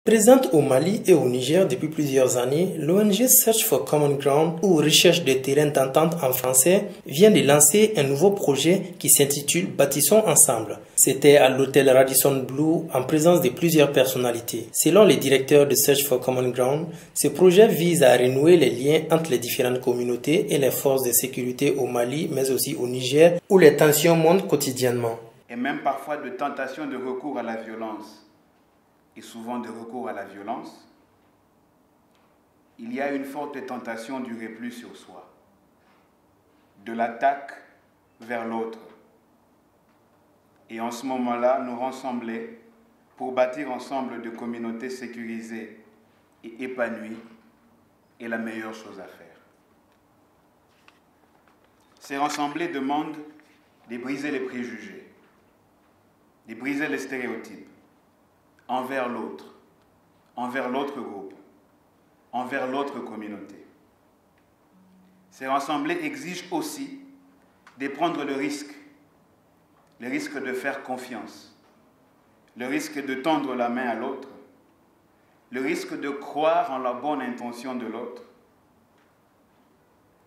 Présente au Mali et au Niger depuis plusieurs années, l'ONG Search for Common Ground, ou Recherche de terrain d'entente en français, vient de lancer un nouveau projet qui s'intitule Bâtissons ensemble. C'était à l'hôtel Radisson Blu en présence de plusieurs personnalités. Selon les directeurs de Search for Common Ground, ce projet vise à renouer les liens entre les différentes communautés et les forces de sécurité au Mali, mais aussi au Niger, où les tensions montent quotidiennement. Et même parfois de tentations de recours à la violence. Et souvent de recours à la violence, il y a une forte tentation du repli sur soi, de l'attaque vers l'autre. Et en ce moment-là, nous rassembler pour bâtir ensemble de communautés sécurisées et épanouies est la meilleure chose à faire. Ces rassemblés demandent de briser les préjugés, de briser les stéréotypes, envers l'autre groupe, envers l'autre communauté. Ces rassemblées exigent aussi de prendre le risque de faire confiance, le risque de tendre la main à l'autre, le risque de croire en la bonne intention de l'autre,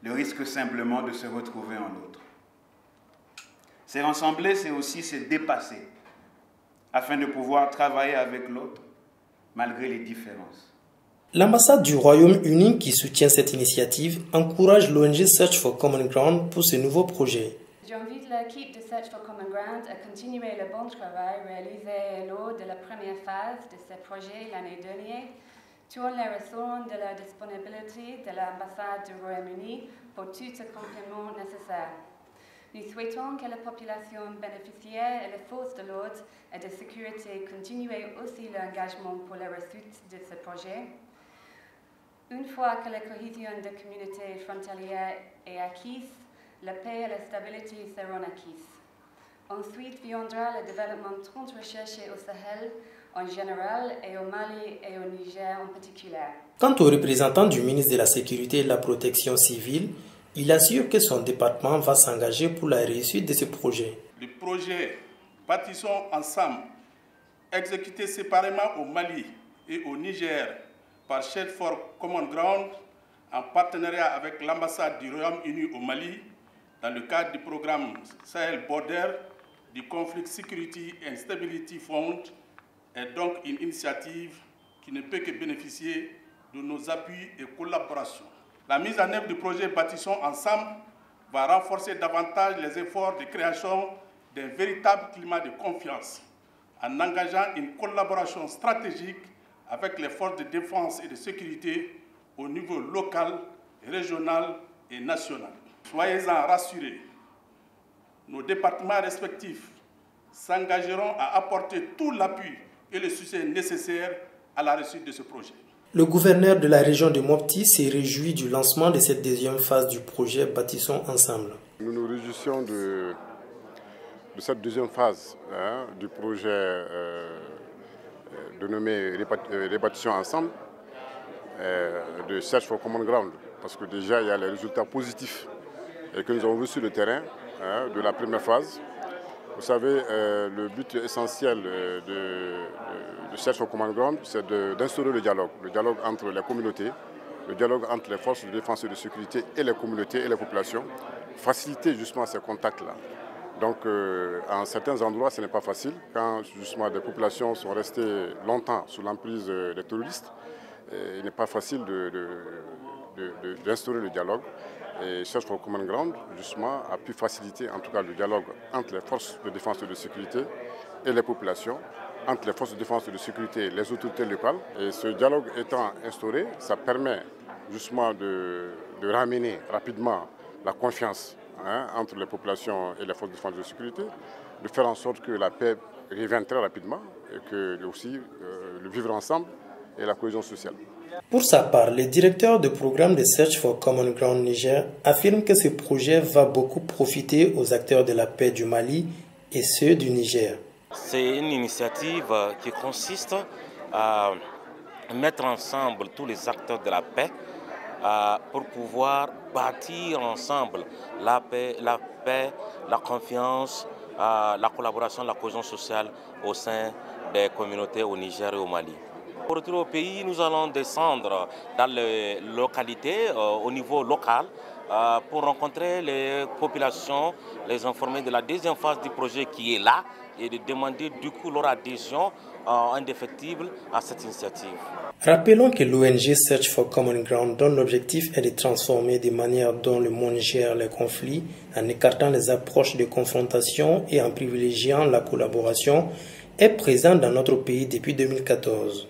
le risque simplement de se retrouver en l'autre. Ces rassemblées, c'est aussi se dépasser, afin de pouvoir travailler avec l'autre, malgré les différences. L'ambassade du Royaume-Uni qui soutient cette initiative encourage l'ONG Search for Common Ground pour ce nouveau projet. J'invite l'équipe de Search for Common Ground à continuer le bon travail réalisé lors de la première phase de ce projet l'année dernière, tout en les rassurant de la disponibilité de l'ambassade du Royaume-Uni pour tout ce complément nécessaire. Nous souhaitons que la population bénéficiaire et les forces de l'ordre et de sécurité continuent aussi l'engagement pour la réussite de ce projet. Une fois que la cohésion des communautés frontalières est acquise, la paix et la stabilité seront acquises. Ensuite viendra le développement tant recherché au Sahel en général et au Mali et au Niger en particulier. Quant au représentant du ministre de la Sécurité et de la Protection civile, il assure que son département va s'engager pour la réussite de ce projet. Le projet Bâtissons ensemble, exécuté séparément au Mali et au Niger par Search for Common Ground, en partenariat avec l'ambassade du Royaume-Uni au Mali, dans le cadre du programme Sahel Border du Conflict Security and Stability Fund, est donc une initiative qui ne peut que bénéficier de nos appuis et collaborations. La mise en œuvre du projet Bâtissons ensemble va renforcer davantage les efforts de création d'un véritable climat de confiance en engageant une collaboration stratégique avec les forces de défense et de sécurité au niveau local, régional et national. Soyez-en rassurés, nos départements respectifs s'engageront à apporter tout l'appui et le soutien nécessaires à la réussite de ce projet. Le gouverneur de la région de Mopti s'est réjoui du lancement de cette deuxième phase du projet Bâtissons ensemble. Nous nous réjouissons de cette deuxième phase du projet dénommé Bâtissons ensemble de Search for Common Ground, parce que déjà il y a les résultats positifs que nous avons vus sur le terrain de la première phase. Vous savez, le but essentiel de Search for Common Ground, c'est d'instaurer le dialogue entre les communautés, le dialogue entre les forces de défense et de sécurité et les communautés et les populations, faciliter justement ces contacts-là. Donc, en certains endroits, ce n'est pas facile. Quand justement des populations sont restées longtemps sous l'emprise des terroristes, il n'est pas facile d'instaurer le dialogue. Et Search for Common Ground, justement, a pu faciliter en tout cas le dialogue entre les forces de défense et de sécurité et les populations, entre les forces de défense et de sécurité et les autorités locales. Et ce dialogue étant instauré, ça permet justement de ramener rapidement la confiance entre les populations et les forces de défense et de sécurité, de faire en sorte que la paix revienne très rapidement et que aussi le vivre ensemble et la cohésion sociale. Pour sa part, le directeur de programme de Search for Common Ground Niger affirme que ce projet va beaucoup profiter aux acteurs de la paix du Mali et ceux du Niger. C'est une initiative qui consiste à mettre ensemble tous les acteurs de la paix pour pouvoir bâtir ensemble la paix, la confiance, la collaboration, la cohésion sociale au sein des communautés au Niger et au Mali. Pour retourner au pays, nous allons descendre dans les localités, au niveau local, pour rencontrer les populations, les informer de la deuxième phase du projet qui est là et de demander du coup leur adhésion indéfectible à cette initiative. Rappelons que l'ONG Search for Common Ground, dont l'objectif est de transformer des manières dont le monde gère les conflits, en écartant les approches de confrontation et en privilégiant la collaboration, est présente dans notre pays depuis 2014.